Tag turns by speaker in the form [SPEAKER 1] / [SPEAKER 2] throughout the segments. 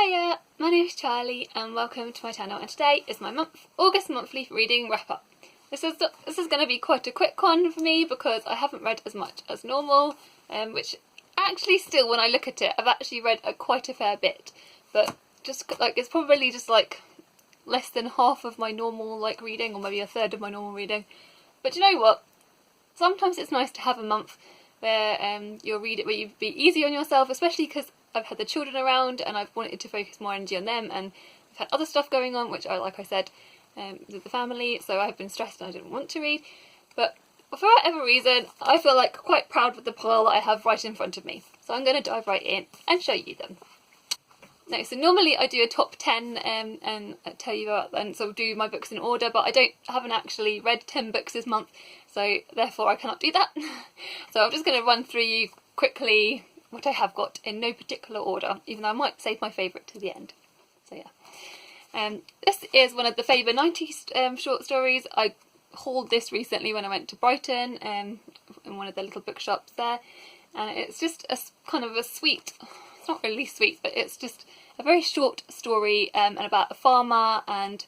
[SPEAKER 1] Hiya, my name is Charlie and welcome to my channel, and today is my August monthly reading wrap up. This is going to be quite a quick one for me because I haven't read as much as normal, which actually still, when I look at it, I've actually read quite a fair bit, but just like it's probably just like less than half of my normal like reading, or maybe a third of my normal reading. But you know what? Sometimes it's nice to have a month where you'll read it, where you be easy on yourself, especially because I've had the children around and I've wanted to focus more energy on them, and I've had other stuff going on, which like I said, with the family, so I've been stressed and I didn't want to read. But for whatever reason, I feel like quite proud with the pile that I have right in front of me. So I'm going to dive right in and show you them. Now, so normally I do a top 10 and tell you about, and so do my books in order, but I haven't actually read 10 books this month, so therefore I cannot do that. So I'm just going to run through you quickly what I have got in no particular order, even though I might save my favourite to the end. So yeah. This is one of the Faber 90s short stories. I hauled this recently when I went to Brighton in one of the little bookshops there, and it's just a kind of a sweet, it's not really sweet, but it's just a very short story and about a farmer and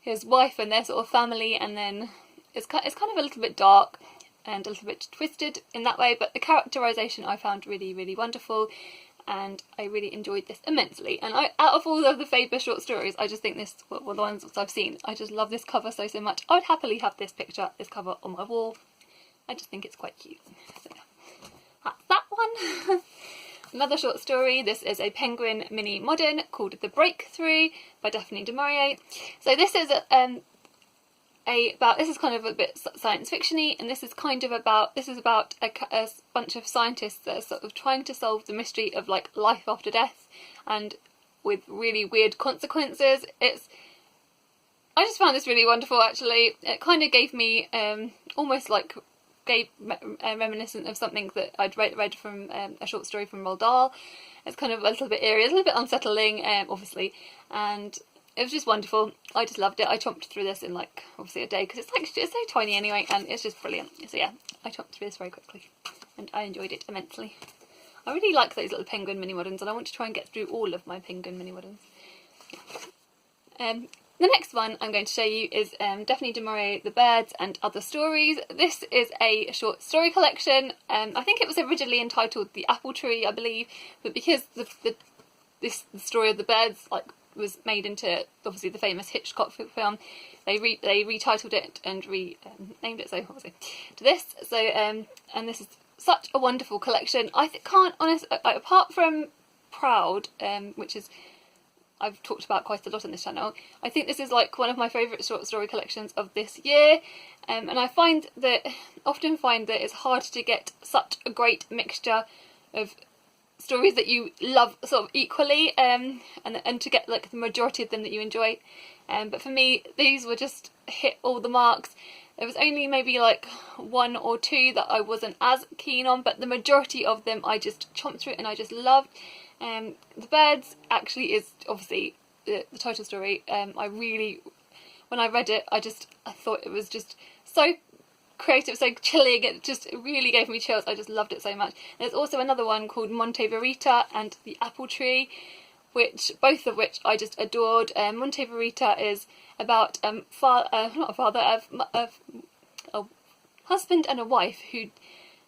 [SPEAKER 1] his wife and their sort of family, and then it's kind of a little bit dark and a little bit twisted in that way, but the characterisation I found really, really wonderful, and I really enjoyed this immensely. And out of all of the Faber short stories, I just think this were the ones that I've seen. I just love this cover so much. I would happily have this cover on my wall. I just think it's quite cute. So yeah, that's that one. Another short story, this is a Penguin mini modern called The Breakthrough by Daphne du Maurier. So this is this is kind of a bit science fiction-y, and this is about a bunch of scientists that are sort of trying to solve the mystery of like life after death, and with really weird consequences. I just found this really wonderful actually. It kind of gave me almost like reminiscent of something that I'd read from a short story from Roald Dahl. It's kind of a little bit eerie, a little bit unsettling, obviously, and it was just wonderful. I just loved it. I chomped through this in like obviously a day because it's so tiny anyway, and it's just brilliant. So yeah, I chomped through this very quickly and I enjoyed it immensely. I really like those little Penguin mini moderns, and I want to try and get through all of my Penguin mini moderns. Yeah. The next one I'm going to show you is Daphne du Maurier, The Birds and Other Stories. This is a short story collection. I think it was originally entitled The Apple Tree, I believe, but because the story of the birds was made into obviously the famous Hitchcock film, they retitled it and renamed it. So obviously to this. So and this is such a wonderful collection. I can't honestly, apart from Proud, which is I've talked about quite a lot on this channel, I think this is like one of my favourite short story collections of this year, and I often find that it's hard to get such a great mixture of stories that you love sort of equally, and to get like the majority of them that you enjoy. But for me, these were just hit all the marks. There was only maybe like one or two that I wasn't as keen on, but the majority of them I just chomped through and I just loved. The Birds actually is obviously the title story. When I read it, I thought it was just so creative, so chilling. It just really gave me chills. I just loved it so much. And there's also another one called Monte Verita and The Apple Tree, both of which I just adored. Monte Verita is about a husband and a wife who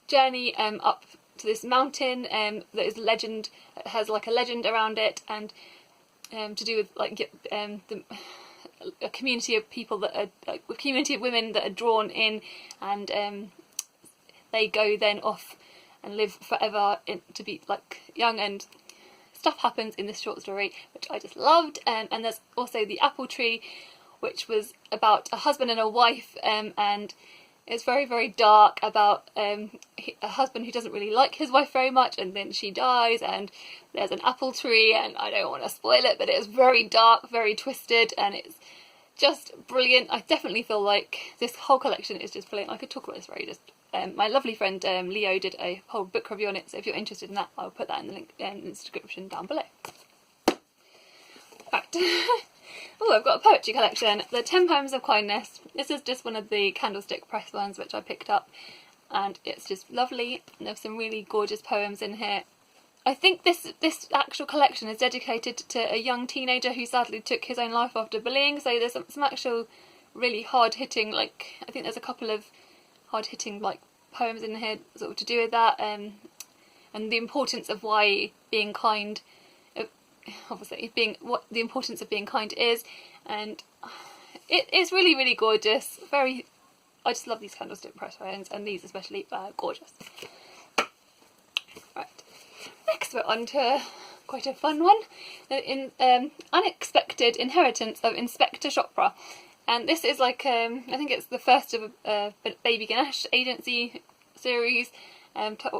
[SPEAKER 1] journey up to this mountain that is has like a legend around it, and to do with like a community of people that are a community of women that are drawn in, and they go then off and live forever to be like young, and stuff happens in this short story which I just loved. And there's also The Apple Tree, which was about a husband and a wife, and it's very, very dark, about a husband who doesn't really like his wife very much, and then she dies, and there's an apple tree, and I don't want to spoil it, but it's very dark, very twisted, and it's just brilliant. I definitely feel like this whole collection is just brilliant. I could talk about this for ages. My lovely friend Leo did a whole book review on it, so if you're interested in that, I'll put that in the link in the description down below. Right. Oh, I've got a poetry collection, the 10 Poems of Kindness. This is just one of the candlestick press ones which I picked up, and it's just lovely. There's some really gorgeous poems in here. I think this actual collection is dedicated to a young teenager who sadly took his own life after bullying. So there's some actual really hard-hitting, like, I think there's a couple of hard-hitting, like, poems in here sort of to do with that, and the importance of why being kind, obviously what the importance of being kind is, and it is really, really gorgeous. I just love these candlestick press irons, and these especially are gorgeous. Right, next we're on to quite a fun one, in Unexpected Inheritance of Inspector Chopra. And this is like, I think it's the first of a Baby Ganesh agency series,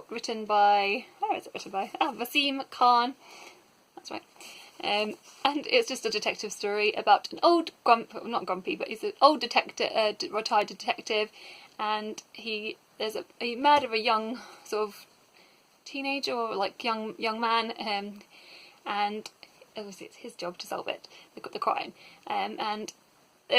[SPEAKER 1] written by, where is it written by? Vaseem Khan, that's right. And it's just a detective story about an old, not grumpy, but he's an old detective, retired detective, and he murdered a young sort of teenager or like young man, and obviously it's his job to solve it, the crime, and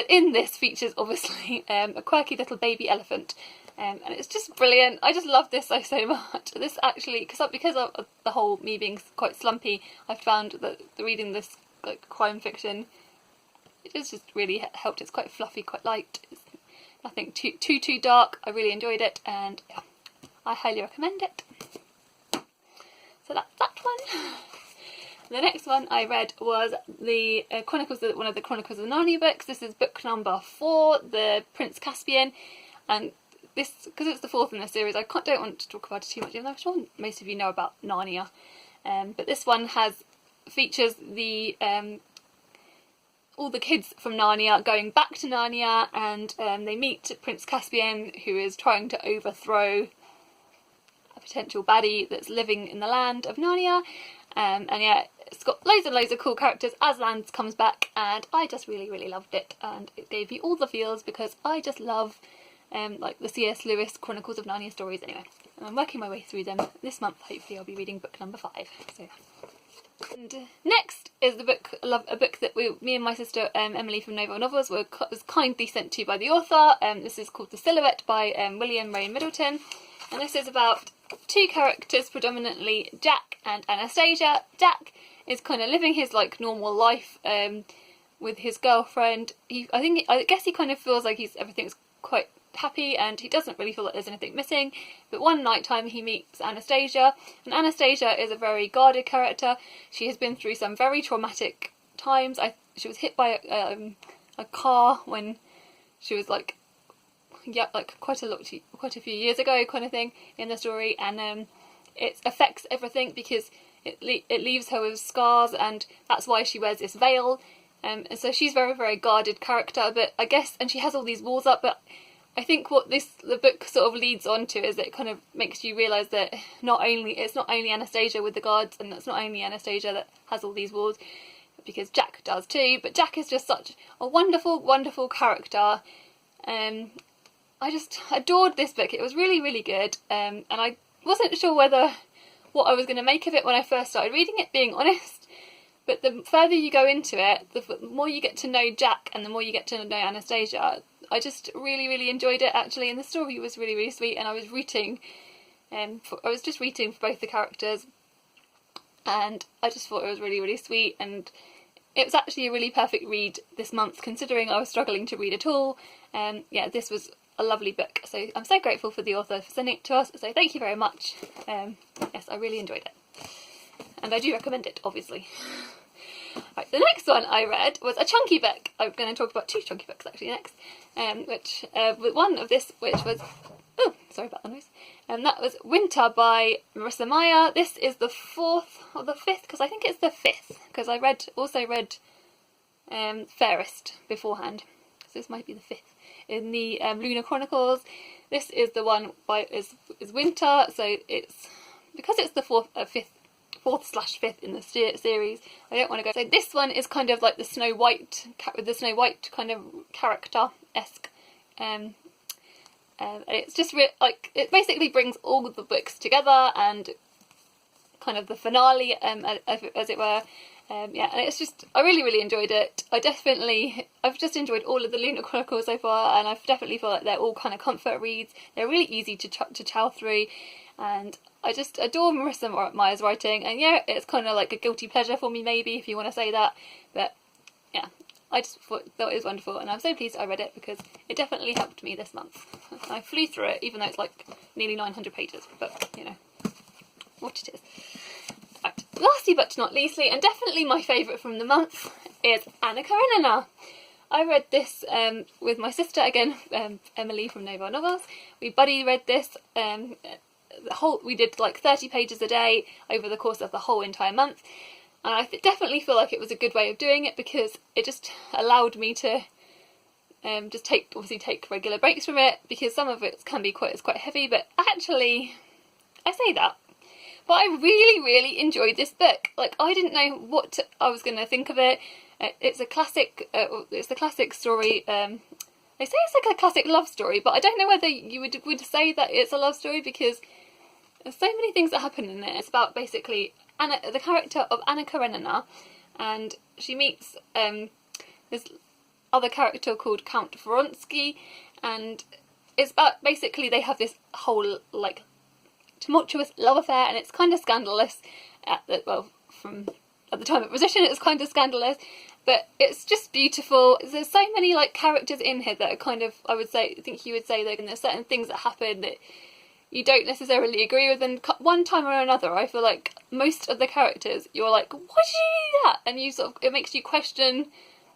[SPEAKER 1] in this features obviously a quirky little baby elephant, and it's just brilliant. I just love this so much. This actually, because of the whole me being quite slumpy, I found that reading this like crime fiction, it just really helped. It's quite fluffy, quite light. It's nothing too dark. I really enjoyed it, and yeah, I highly recommend it. So that's that one. The next one I read was the Chronicles, one of the Chronicles of Narnia books. This is book number 4, The Prince Caspian, and this, because it's the 4th in the series, I don't want to talk about it too much, even though I'm sure most of you know about Narnia. But this one features the all the kids from Narnia going back to Narnia, and they meet Prince Caspian, who is trying to overthrow a potential baddie that's living in the land of Narnia. And yeah, it's got loads and loads of cool characters. Aslan comes back, and I just really, really loved it, and it gave me all the feels, because I just love like the C.S. Lewis Chronicles of Narnia stories anyway. And I'm working my way through them. This month, hopefully, I'll be reading book number 5. So, and next is a book that me and my sister Emily from Nova Novels was kindly sent to by the author. This is called The Silhouette by William Ray Middleton, and this is about 2 characters, predominantly Jack and Anastasia. Jack is kind of living his like normal life with his girlfriend. I guess he kind of feels like everything's quite happy, and he doesn't really feel like there's anything missing. But one night time he meets Anastasia, and Anastasia is a very guarded character. She has been through some very traumatic times. She was hit by a car when she was like quite a few years ago, kind of thing in the story, and it affects everything because it leaves her with scars, and that's why she wears this veil. And so she's very, very guarded character, but I guess, and she has all these walls up, but I think what the book sort of leads on to is it kind of makes you realise that it's not only Anastasia with the guards, and it's not only Anastasia that has all these walls, because Jack does too. But Jack is just such a wonderful, wonderful character. I just adored this book. It was really, really good, and I wasn't sure what I was going to make of it when I first started reading it, being honest. But the further you go into it, the more you get to know Jack, and the more you get to know Anastasia. I just really, really enjoyed it, actually, and the story was really, really sweet, and I was rooting for both the characters, and I just thought it was really, really sweet, and it was actually a really perfect read this month, considering I was struggling to read at all. Yeah, this was a lovely book, so I'm so grateful for the author for sending it to us, so thank you very much. Yes, I really enjoyed it, and I do recommend it, obviously. Right, the next one I read was a chunky book. I'm going to talk about 2 chunky books actually next, one of this which was, oh, sorry about the noise, and that was Winter by Marissa Meyer. This is the 4th or the 5th, because I think it's the 5th, because I also read Fairest beforehand, so this might be the 5th in the Lunar Chronicles. This is the one is Winter, so it's because it's the 4th/5th in the series, I don't want to go. So this one is kind of like the Snow White, with the Snow White kind of character-esque. It's just it basically brings all of the books together, and kind of the finale, as it were. Yeah, and it's just, I really, really enjoyed it. I've just enjoyed all of the Lunar Chronicles so far, and I definitely feel like they're all kind of comfort reads. They're really easy to chow through, and I just adore Marissa Meyer's writing, and yeah, it's kind of like a guilty pleasure for me, maybe, if you want to say that, but yeah, I just thought it was wonderful, and I'm so pleased I read it because it definitely helped me this month. I flew through it, even though it's like nearly 900 pages, but you know, what it is. Right. Lastly but not leastly, and definitely my favourite from the month, is Anna Karenina. I read this with my sister again, Emily from Nova Novels. We buddy read this. We did like 30 pages a day over the course of the whole entire month, and I definitely feel like it was a good way of doing it because it just allowed me to just take regular breaks from it, because some of it can be quite heavy, but actually, I say that, but I really enjoyed this book. Like, I didn't know what I was going to think of it. It's a classic. It's a classic story. They say it's like a classic love story, but I don't know whether you would say that it's a love story, because there's so many things that happen in it. It's about basically the character of Anna Karenina, and she meets this other character called Count Vronsky, and it's about basically they have this whole like tumultuous love affair, and it's kind of scandalous. From at the time of position, it was kind of scandalous. But it's just beautiful. There's so many like characters in here that are kind of, I think you would say that there's certain things that happen that you don't necessarily agree with, and one time or another I feel like most of the characters you're like, why did you do that? And you it makes you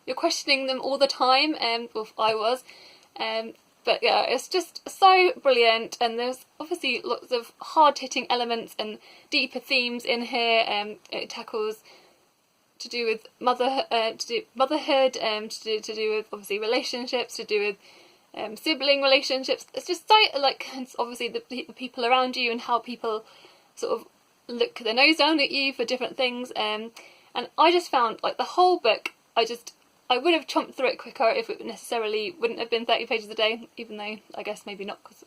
[SPEAKER 1] you're questioning them all the time, and I was. But yeah, it's just so brilliant, and there's obviously lots of hard-hitting elements and deeper themes in here. It tackles to do with motherhood, to do with obviously relationships, to do with sibling relationships. It's just so like, it's obviously the people around you and how people sort of look their nose down at you for different things. And I just found like the whole book, I would have chomped through it quicker if it necessarily wouldn't have been 30 pages a day, even though I guess maybe not, because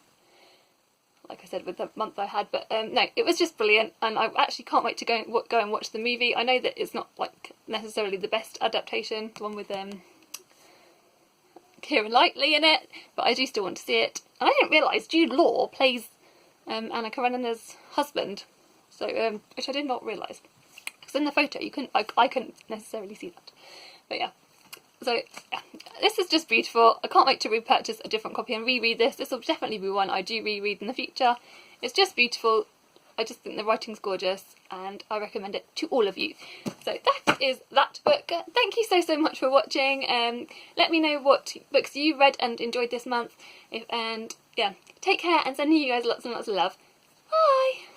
[SPEAKER 1] like I said, with the month I had, but no, it was just brilliant, and I actually can't wait to go and watch the movie. I know that it's not like necessarily the best adaptation, the one with Keira Knightley in it, but I do still want to see it. And I didn't realise Jude Law plays Anna Karenina's husband, so which I did not realise, because in the photo I couldn't necessarily see that, but yeah. So, yeah, this is just beautiful. I can't wait to repurchase a different copy and reread this. This will definitely be one I do reread in the future. It's just beautiful. I just think the writing's gorgeous, and I recommend it to all of you. So that is that book. Thank you so much for watching. Let me know what books you read and enjoyed this month. And yeah, take care, and sending you guys lots and lots of love. Bye!